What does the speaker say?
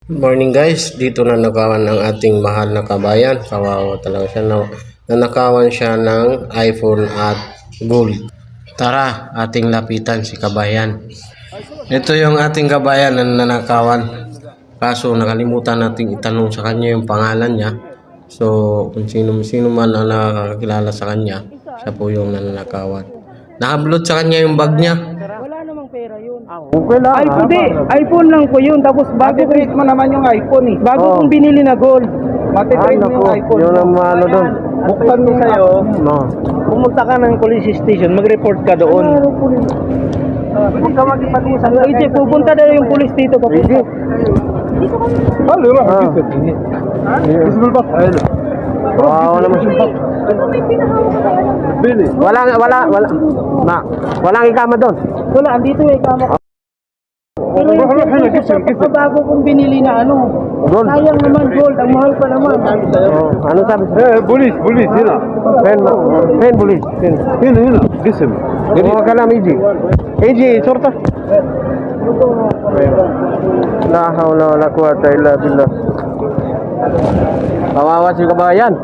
Good morning guys, dito na nakawan ang ating mahal na kabayan. Kawawa talaga siya. Nanakawan siya ng iPhone at gold. Tara, ating lapitan si kabayan. Ito yung ating kabayan na nanakawan. Kaso nakalimutan nating itanong sa kanya yung pangalan niya. So kung sino man ang nakakilala sa kanya, siya po yung nanakawan. Nakablot sa kanya yung bag niya. Wala namang pera yun. Okay lang. iPhone, iPhone lang ko yun. Tapos bago Mati-treat mo naman yung iPhone eh. bago kong binili na gold. Mati-treat mo yung iPhone. Yun ang ano doon. Buksan mo sa'yo. No. Pumunta ka ng police station, mag-report ka doon. Huwag ka mag-ipag-usap. Ije, pupunta na yung pulis dito. Papunta. Halo lang. Wow, naman siya. Walang ikama doon. Wala, andito yung kama ko. Pero yung bago kong binili na ano. Gold. Sayang naman gold. Ang mahal pa naman. Ano sabi? Police, hina. Pen, police. Pen. Hina, listen. Huwag ka lang, EJ. EJ, sorta. La hawla wala quwwata illa billah. Kawawa si kabayan.